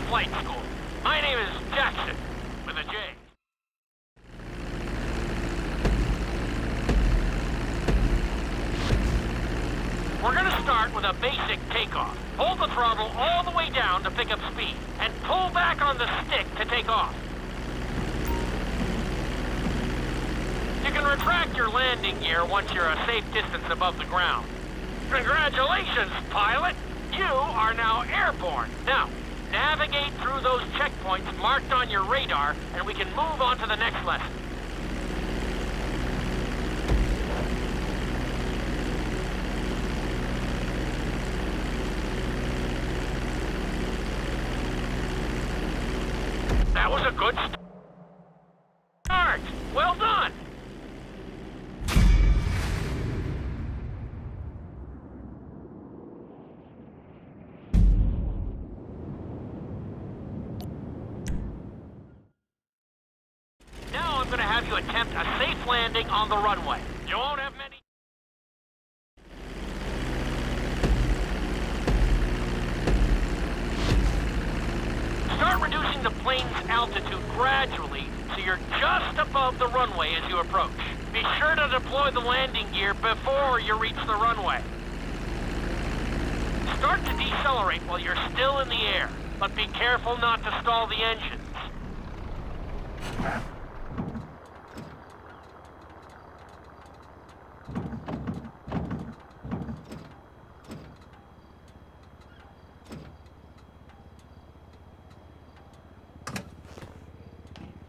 flight school. My name is Jackson, with a J. We're gonna start with a basic takeoff. Hold the throttle all the way down to pick up speed, and pull back on the stick to take off. You can retract your landing gear once you're a safe distance above the ground. Congratulations, pilot! You are now airborne. Now, navigate through those checkpoints marked on your radar, and we can move on to the next lesson. That was a good start. Well done. Now I'm going to have you attempt a safe landing on the runway. You won't have many... Start reducing the plane's altitude gradually so you're just above the runway as you approach. Be sure to deploy the landing gear before you reach the runway. Start to decelerate while you're still in the air, but be careful not to stall the engines.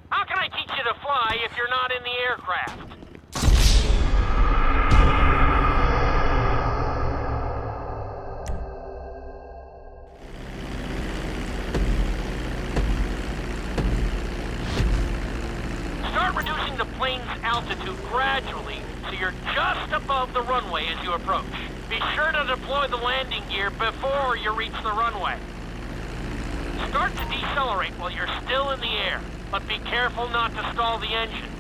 How can I teach you to fly if you're not in the aircraft? Start reducing the plane's altitude gradually so you're just above the runway as you approach. Be sure to deploy the landing gear before you reach the runway. Start to decelerate while you're still in the air, but be careful not to stall the engines.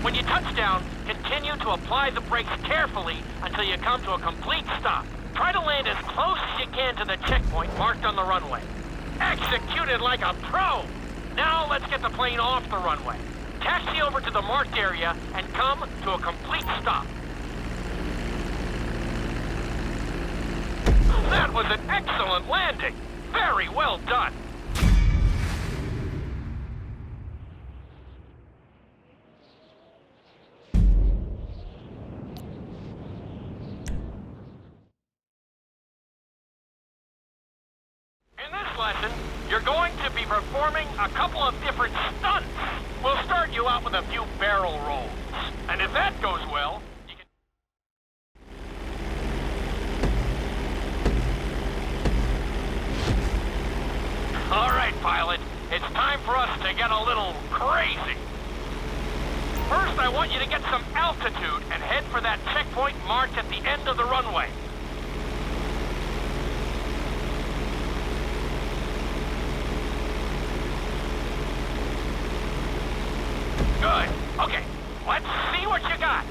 When you touch down, continue to apply the brakes carefully until you come to a complete stop. Try to land as close as you can to the checkpoint marked on the runway. Executed like a pro! Now let's get the plane off the runway. Taxi over to the marked area and come to a complete stop. That was an excellent landing! Very well done! In this lesson, you're going to be performing a couple of different stunts. We'll start you out with a few barrel rolls. And if that goes well, you can... All right, pilot. It's time for us to get a little crazy. First, I want you to get some altitude and head for that checkpoint marked at the end of the runway. Good. Okay, let's see what you got.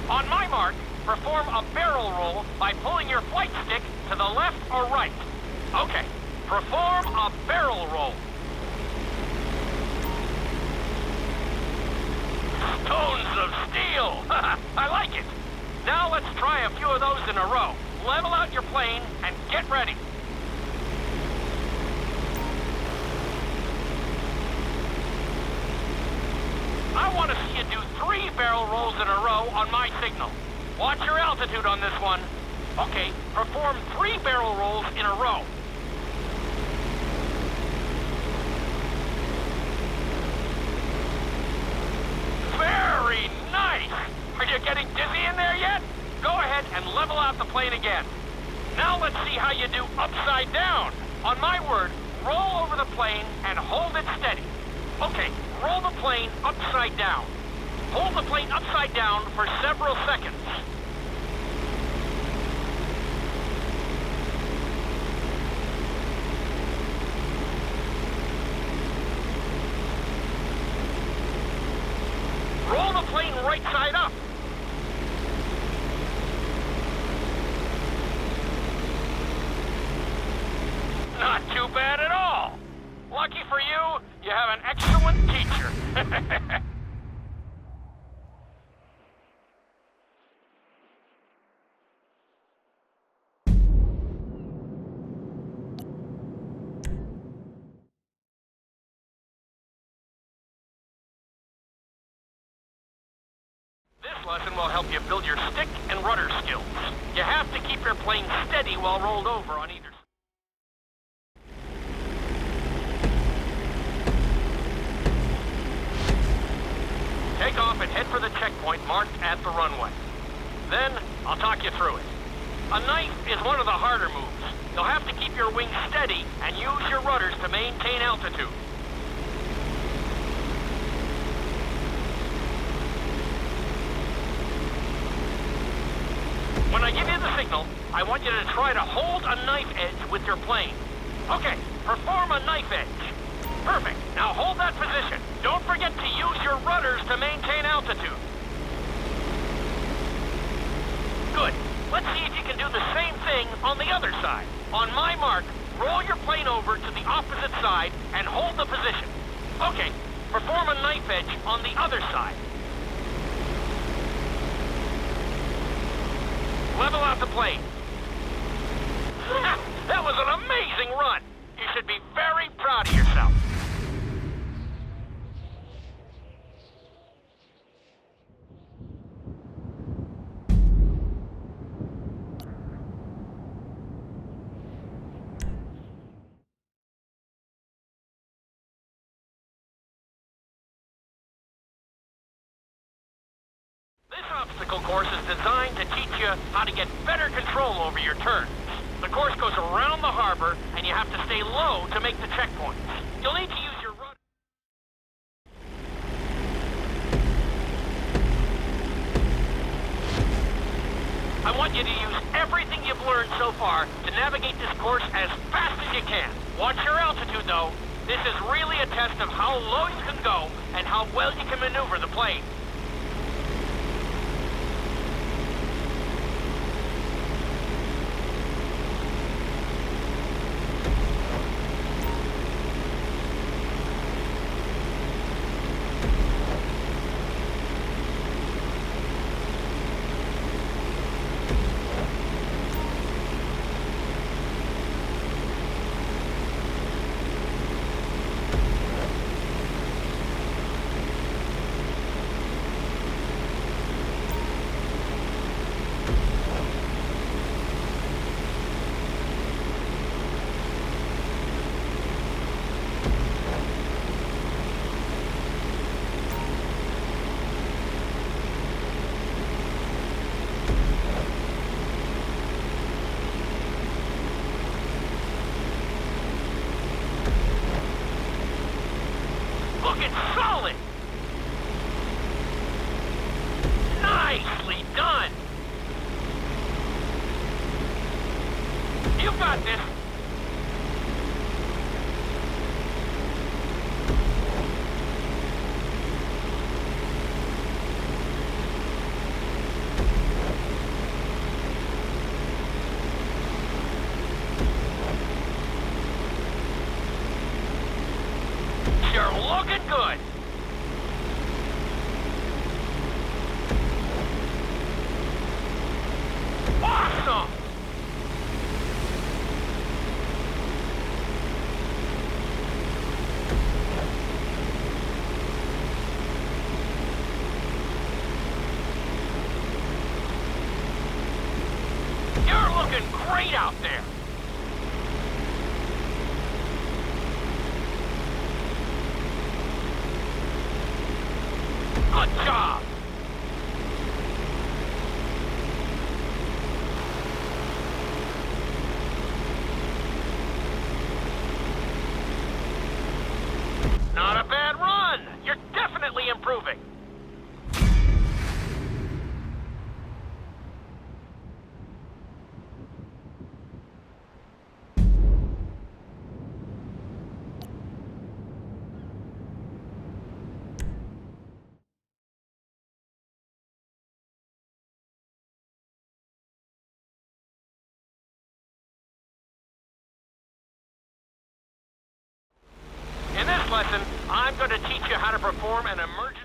On my mark, perform a barrel roll by pulling your flight stick to the left or right. Okay, perform a barrel roll. Stones of steel! I like it. Now let's try a few of those in a row. Level out your plane and get ready. I want to see you do 3 barrel rolls in a row on my signal. Watch your altitude on this one. Okay, perform 3 barrel rolls in a row. Very nice! Are you getting dizzy in there yet? Go ahead and level out the plane again. Now let's see how you do upside down. On my word, roll over the plane and hold it steady. Okay, roll the plane upside down. Hold the plane upside down for several seconds. Roll the plane right side up. lesson will help you build your stick and rudder skills. You have to keep your plane steady while rolled over on either side. Take off and head for the checkpoint marked at the runway. Then, I'll talk you through it. A knife is one of the harder moves. You'll have to keep your wings steady and use your rudders to maintain altitude. When I give you the signal, I want you to try to hold a knife edge with your plane. Okay, perform a knife edge. Perfect. Now hold that position. Don't forget to use your rudders to maintain altitude. Good. Let's see if you can do the same thing on the other side. On my mark, roll your plane over to the opposite side and hold the position. Okay, perform a knife edge on the other side. Level out the plane. That was an amazing run. You should be very proud of yourself. This obstacle course is designed to teach you how to get better control over your turns. The course goes around the harbor, and you have to stay low to make the checkpoints. You'll need to use your rudder. I want you to use everything you've learned so far to navigate this course as fast as you can. Watch your altitude, though. This is really a test of how low you can go and how well you can maneuver the plane. Looking solid! Nicely done! You got this! You're looking good. Awesome. You're looking great out there. Good job! Not a bad run! You're definitely improving! In this lesson, I'm going to teach you how to perform an emergency...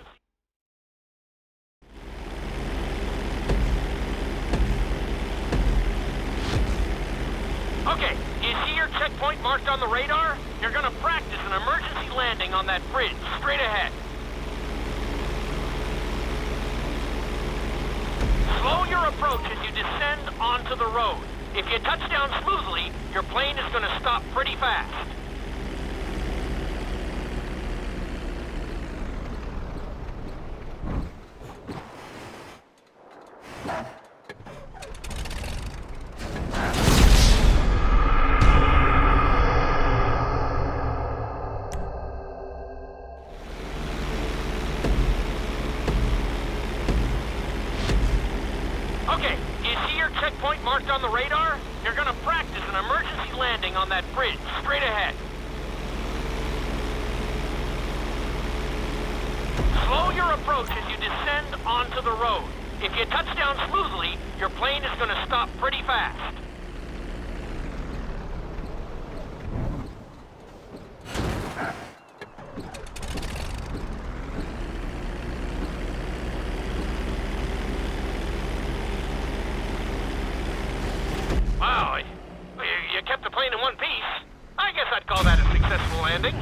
Okay, do you see your checkpoint marked on the radar? You're going to practice an emergency landing on that bridge, straight ahead. Slow your approach as you descend onto the road. If you touch down smoothly, your plane is going to stop pretty fast. Okay, do you see your checkpoint marked on the radar? You're gonna practice an emergency landing on that bridge, straight ahead. Slow your approach as you descend onto the road. If you touch down smoothly, your plane is gonna stop pretty fast. Wow, you kept the plane in one piece. I guess I'd call that a successful landing.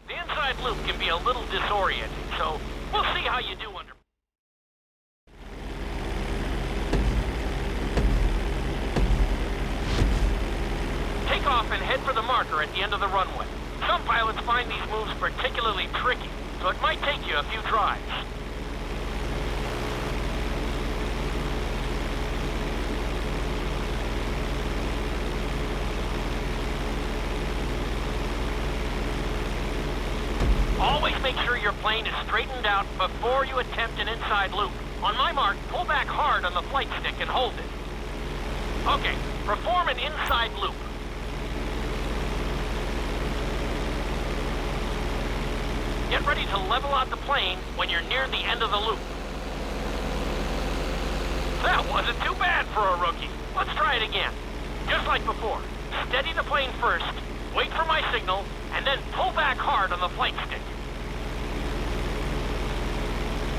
The inside loop can be a little disorienting, so we'll see how you do under... Take off and head for the marker at the end of the runway. Some pilots find these moves particularly tricky, so it might take you a few tries. Always make sure your plane is straightened out before you attempt an inside loop. On my mark, pull back hard on the flight stick and hold it. Okay, perform an inside loop. Get ready to level out the plane when you're near the end of the loop. That wasn't too bad for a rookie. Let's try it again. Just like before, steady the plane first, wait for my signal, and then pull back hard on the flight stick.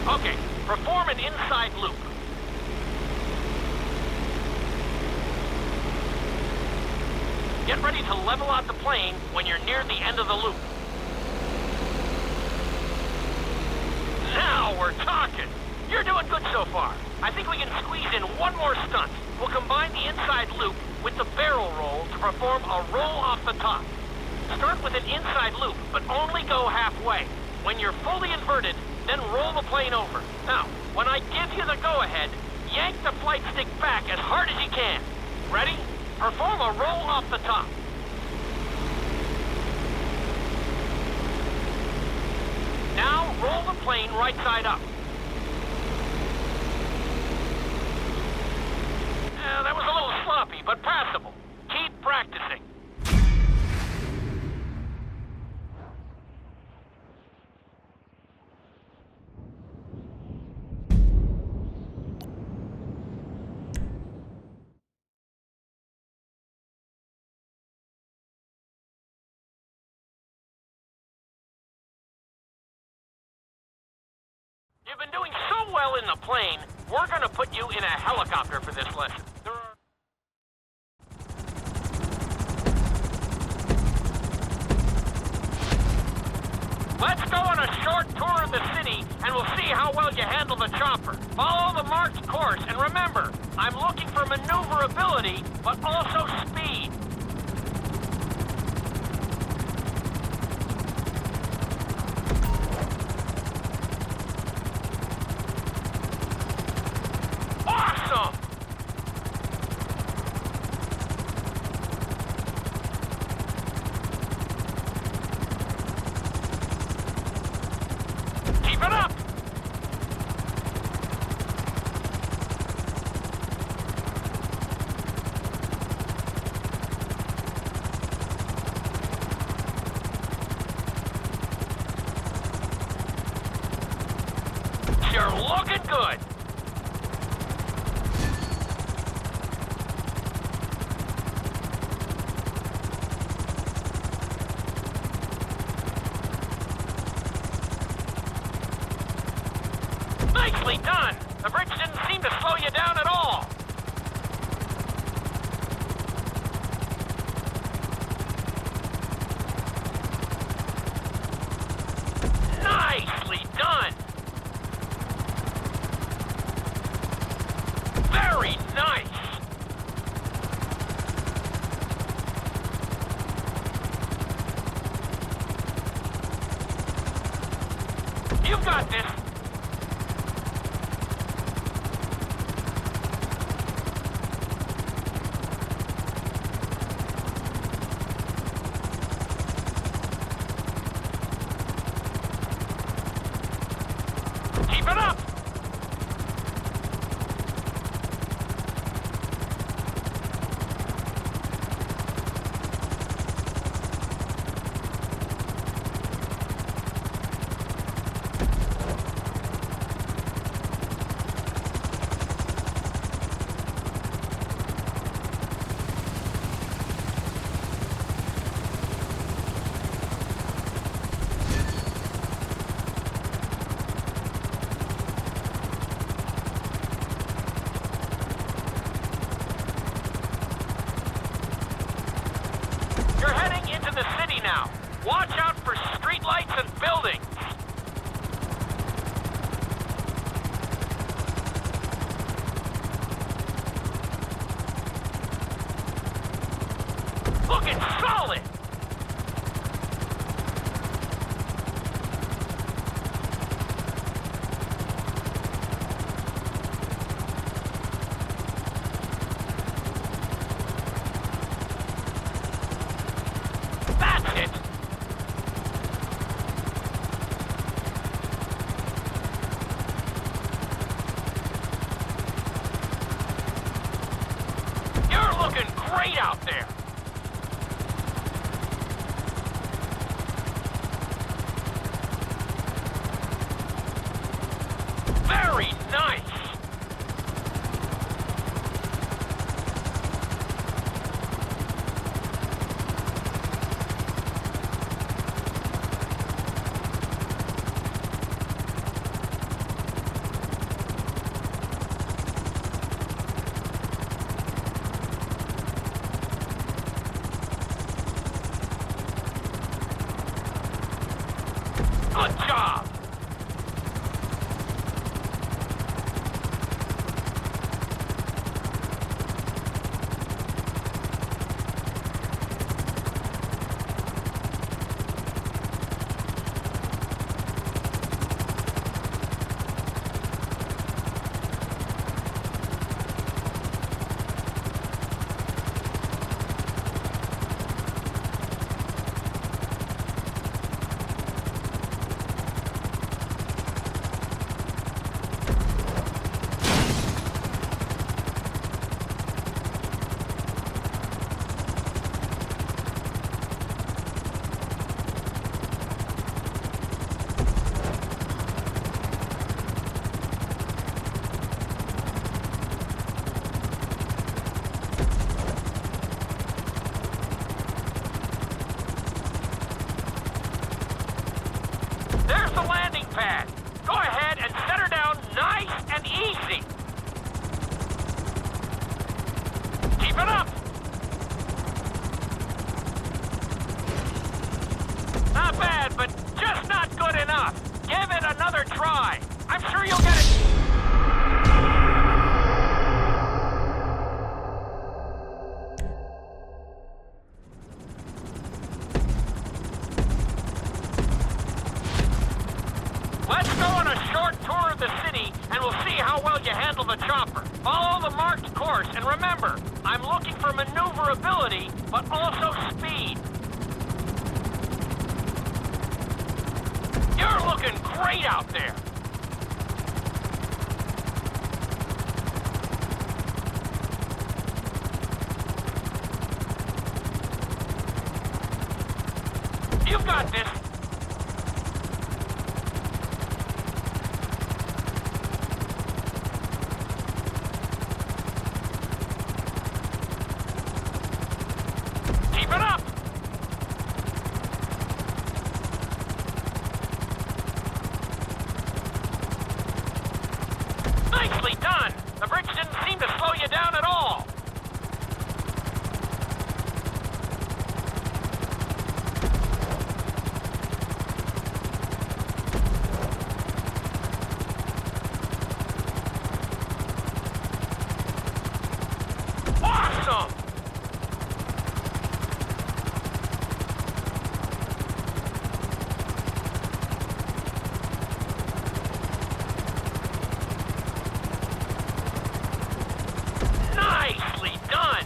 Okay, perform an inside loop. Get ready to level out the plane when you're near the end of the loop. Now we're talking. You're doing good so far. I think we can squeeze in one more stunt. We'll combine the inside loop with the barrel roll to perform a roll off the top. Start with an inside loop, but only go halfway. When you're fully inverted, then roll the plane over. Now, when I give you the go-ahead, yank the flight stick back as hard as you can. Ready? Perform a roll off the top. Now, roll the plane right side up. That was a little sloppy, but passable. Keep practicing. You've been doing so well in the plane, we're going to put you in a helicopter for this lesson. Let's go on a short tour of the city, and we'll see how well you handle the chopper. Follow the marked course, and remember, I'm looking for maneuverability, but also speed. Awesome! Keep it up! You're looking good! Nicely done! The bridge didn't seem to slow you down at all. Nicely done! Very nice! You've got this! Keep it up! You're heading into the city now. Watch out for streetlights and buildings. Looking solid. That's it! You're looking great out there! Very nice! Good job! There's the landing pad. Go ahead and set her down nice and easy. Keep it up. Not bad, but just not good enough. Give it another try. I'm sure you'll get it. Let's go on a short tour of the city, and we'll see how well you handle the chopper. Follow the marked course, and remember, I'm looking for maneuverability, but also speed. You're looking great out there. You've got this. Keep it up! Nicely done! The bridge didn't seem to slow you down at all. Awesome! Nicely done!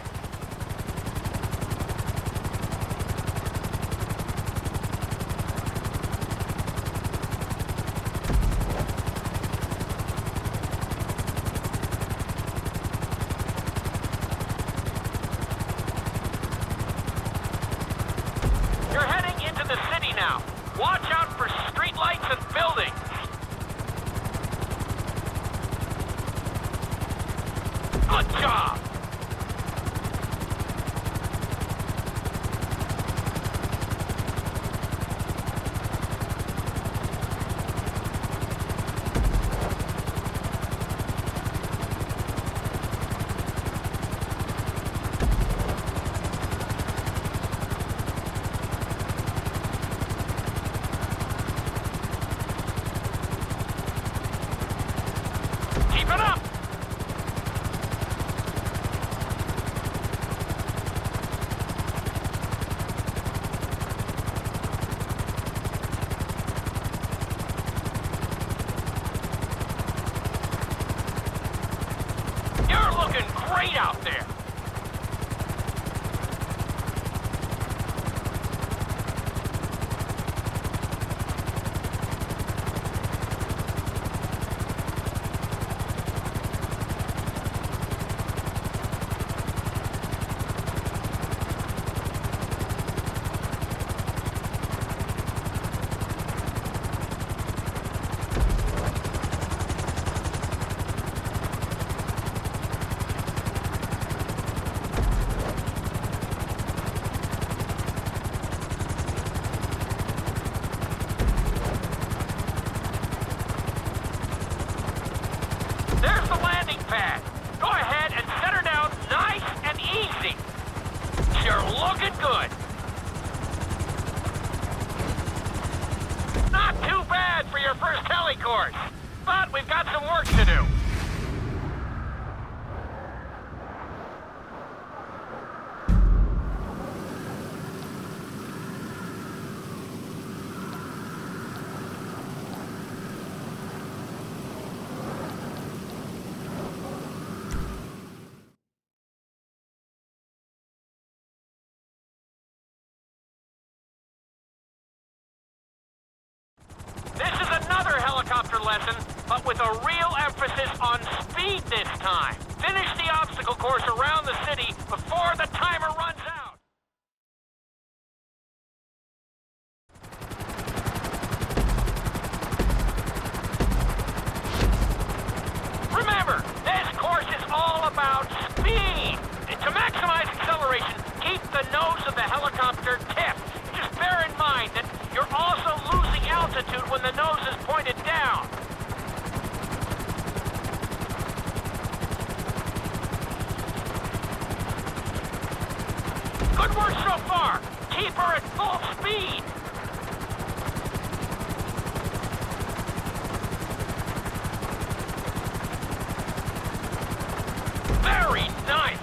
You're heading into the city now. Watch out for streetlights and buildings. Good job! Keep it up! You're looking great out there! There's the landing pad. Go ahead and set her down nice and easy. You're looking good. Not too bad for your first heli course, but we've got some work to do. This is another helicopter lesson, but with a real emphasis on speed this time. Finish the obstacle course around the city before the timer runs out. Remember, this course is all about speed. And to maximize acceleration, keep the nose of the helicopter tipped. Just bear in mind that you're also losing altitude when the nose is pointed down. Good work so far. Keep her at full speed. Very nice.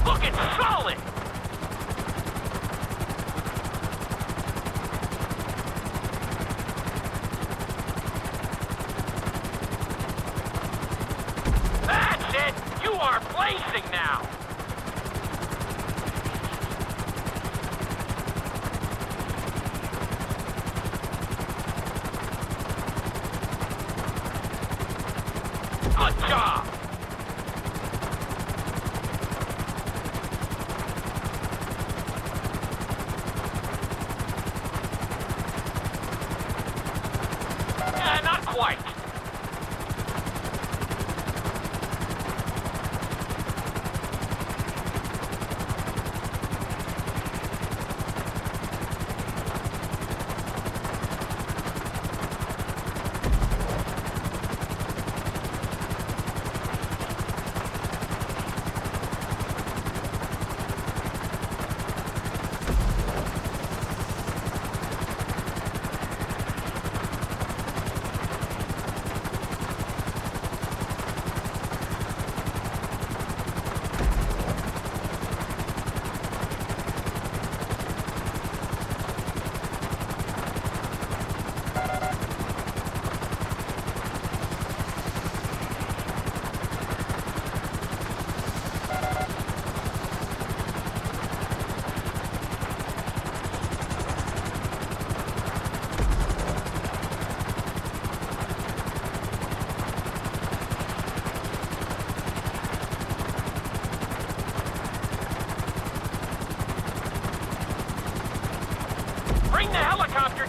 Looking solid! That's it! You are blazing now! Good job! Not quite.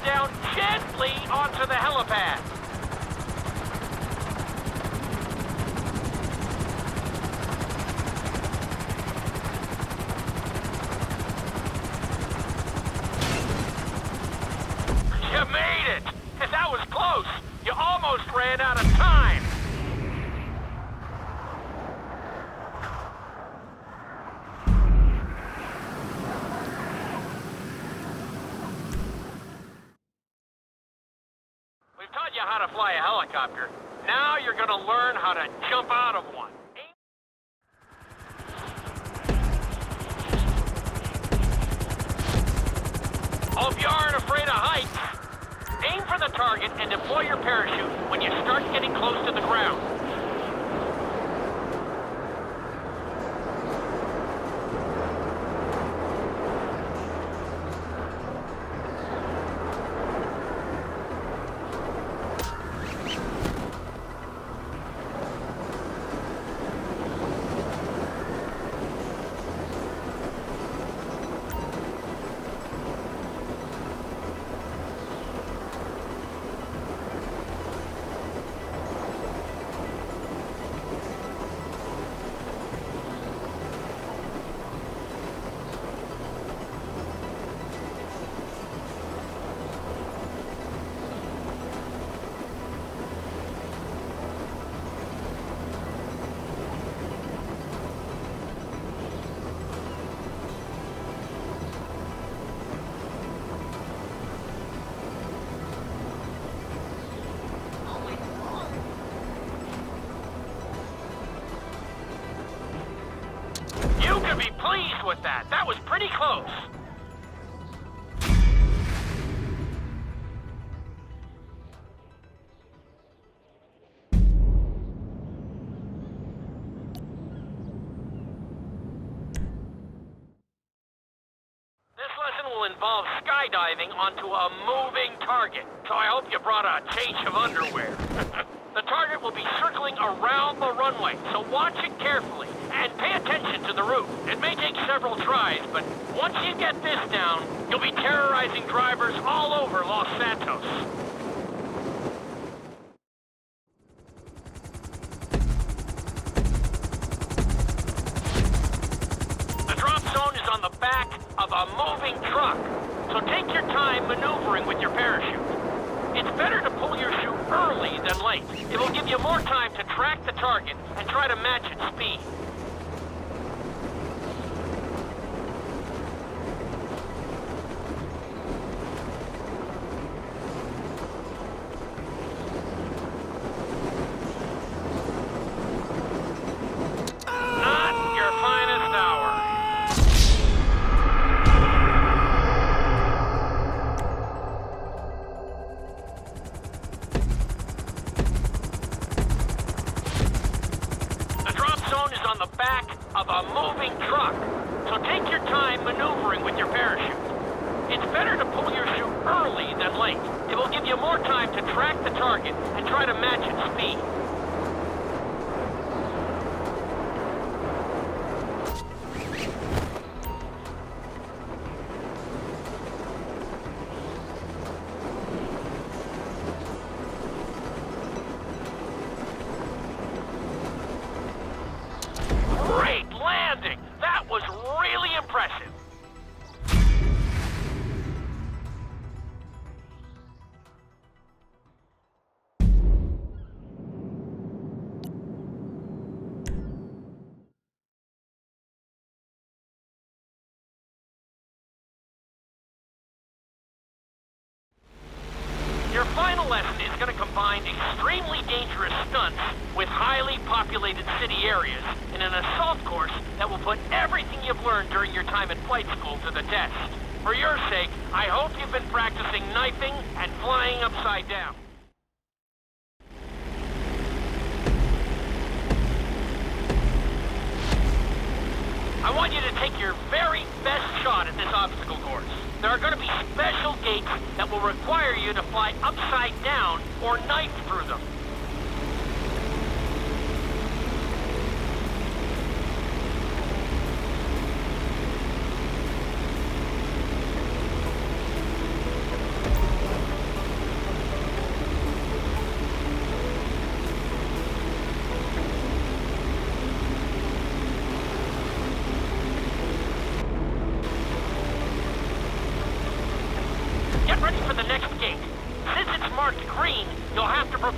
down gently onto the helipad. You made it! That was close! You almost ran out of time! We've taught you how to fly a helicopter. Now you're gonna learn how to jump out of one. Hope you aren't afraid of heights. Aim for the target and deploy your parachute when you start getting close to the ground. You can be pleased with that. That was pretty close. This lesson will involve skydiving onto a moving target, so I hope you brought a change of underwear. The target will be circling around the runway, so watch it carefully and pay attention to the route. It may take several tries, but once you get this down, you'll be terrorizing drivers all over Los Santos. The drop zone is on the back of a moving truck, so take your time maneuvering with your parachute. It's better to pull your chute early than late. It will give you more time to track the target and try to match its speed. Not your finest hour. On the back of a moving truck, so take your time maneuvering with your parachute. It's better to pull your chute early than late. It will give you more time to track the target and try to match its speed. Great landing! That was really impressive. Your final lesson is going to combine extremely dangerous stunts with highly populated city areas in an assault course that will put everything you've learned during your time at flight school to the test. For your sake, I hope you've been practicing knifing and flying upside down. I want you to take your very best shot at this obstacle course. There are going to be special gates that will require you to fly upside down or knife through them.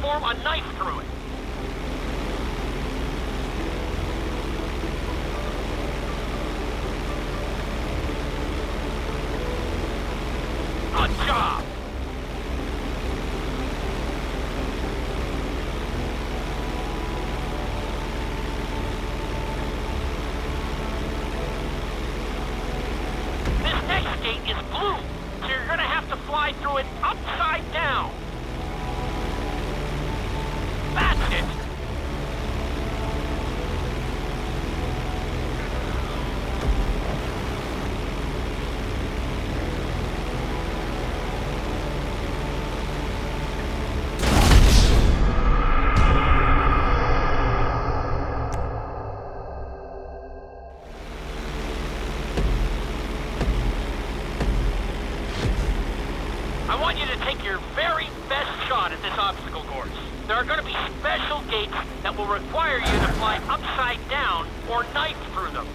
perform a knife through it. Good job! This next gate is blue, so you're gonna have to fly through it upside down. That's it! I want you to take your very best shot at this obstacle course. There are going to be special gates that will require you to fly upside down or knife through them.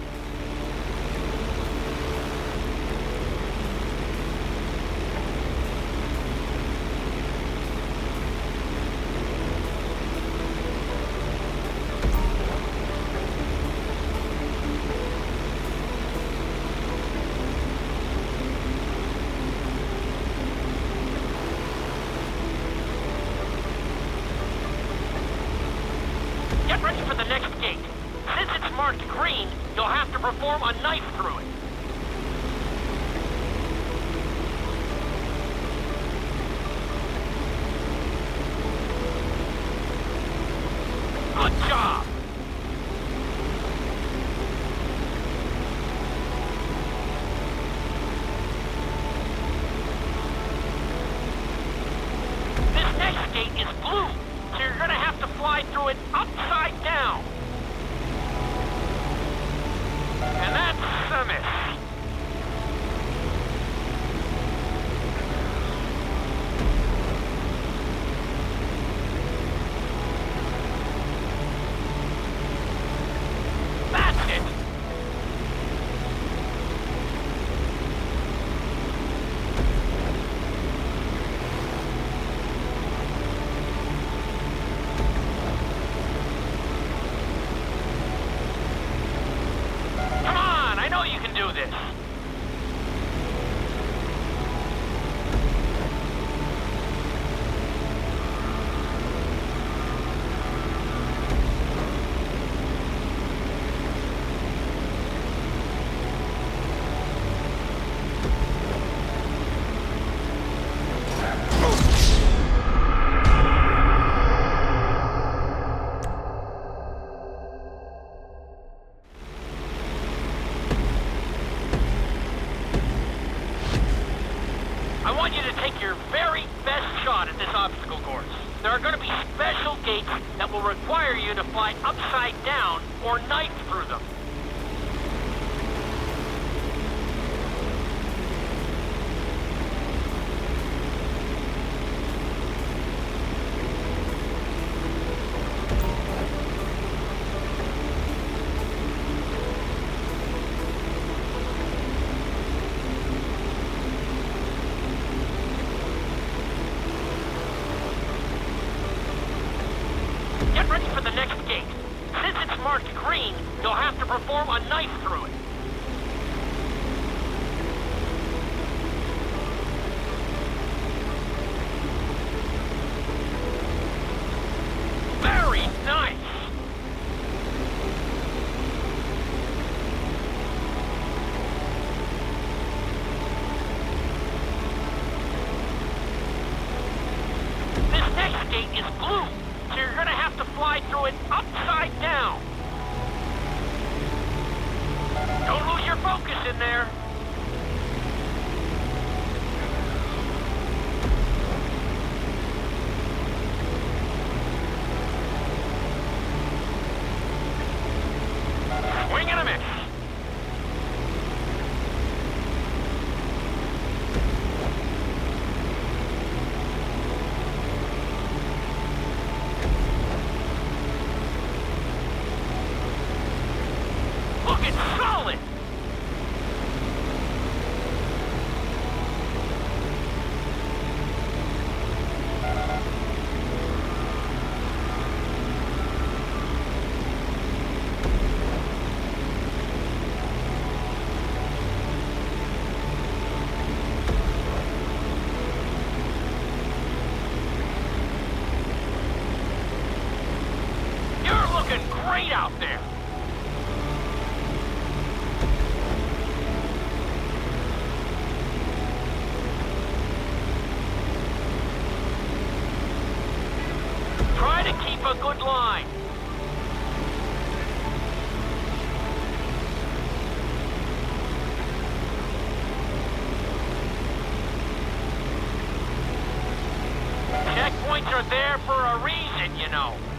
Get ready for the next gate. Since it's marked green, you'll have to perform a knife through it. Good job! This next gate is blue, so you're gonna have to fly through it upside down. And that's a miss. That's it. Come on, I know you can do this. I want you to take your very best shot at this obstacle course. There are going to be special gates that will require you to fly upside down or knife through them. Get ready for the next gate. Since it's marked green, you'll have to perform a knife through it. Very nice! This next gate is blue, so you're gonna have to fly through it upside down. Don't lose your focus in there. Swing and a miss. Looking solid. there for a reason, you know.